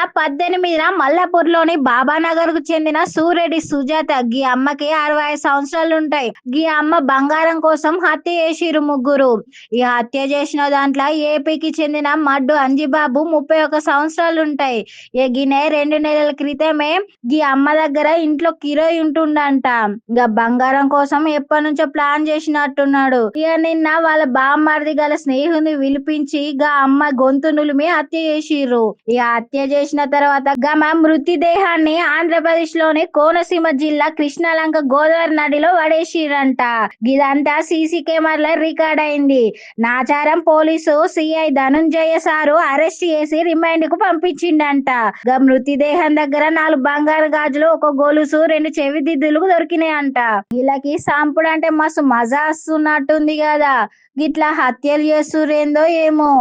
2018 మల్లాపూర్లోని బాబానగర్ కు చెందిన సూరెడ్డి సుజాత గీ అమ్మకి 65 సంవత్సరాలు ఉంటాయి. గీ అమ్మ బంగారం కోసం హత్య చేసిరు ముగ్గురు. ఈ హత్య చేసిన దాంట్లో ఏపీకి చెందిన మడ్డు అంజిబాబు 31 సంవత్సరాలు ఉంటాయి. గినే 2 నెలల క్రితమే గీ అమ్మ దగ్గర ఇంట్లో కిరాయి ఉంటుండంట. ఇక బంగారం కోసం ఎప్పటి నుంచో ప్లాన్ చేసినట్టున్నాడు. ఇక నిన్న వాళ్ళ బామ్మర్ది గల స్నేహితుని పిలిపించి గా అమ్మ గొంతు నులిమి హత్య చేసిర్రు. ఈ హత్య చేసిన తర్వాత గమ మృతదేహాన్ని ఆంధ్రప్రదేశ్ లోని కోనసీమ జిల్లా కృష్ణలంక గోదావరి నదిలో పడేసిరంట. ఇదంతా సీసీ కెమెరాలో రికార్డ్ అయింది. Nacharam police CI Dhanunjaya sir arrest చేసి రిమాండ్ కు పంపించిండంట. గా మృతదేహం దగ్గర 4 బంగారు గాజులు, 1 గొలుసు, 2 చెవిదిద్దులు దొరికినాయంట. వీళ్ళకి సాంపుడు అంటే మస్తు మజా వస్తున్నట్టుంది కదా. గిట్లా హత్యలు చేస్తురేందో ఏమో.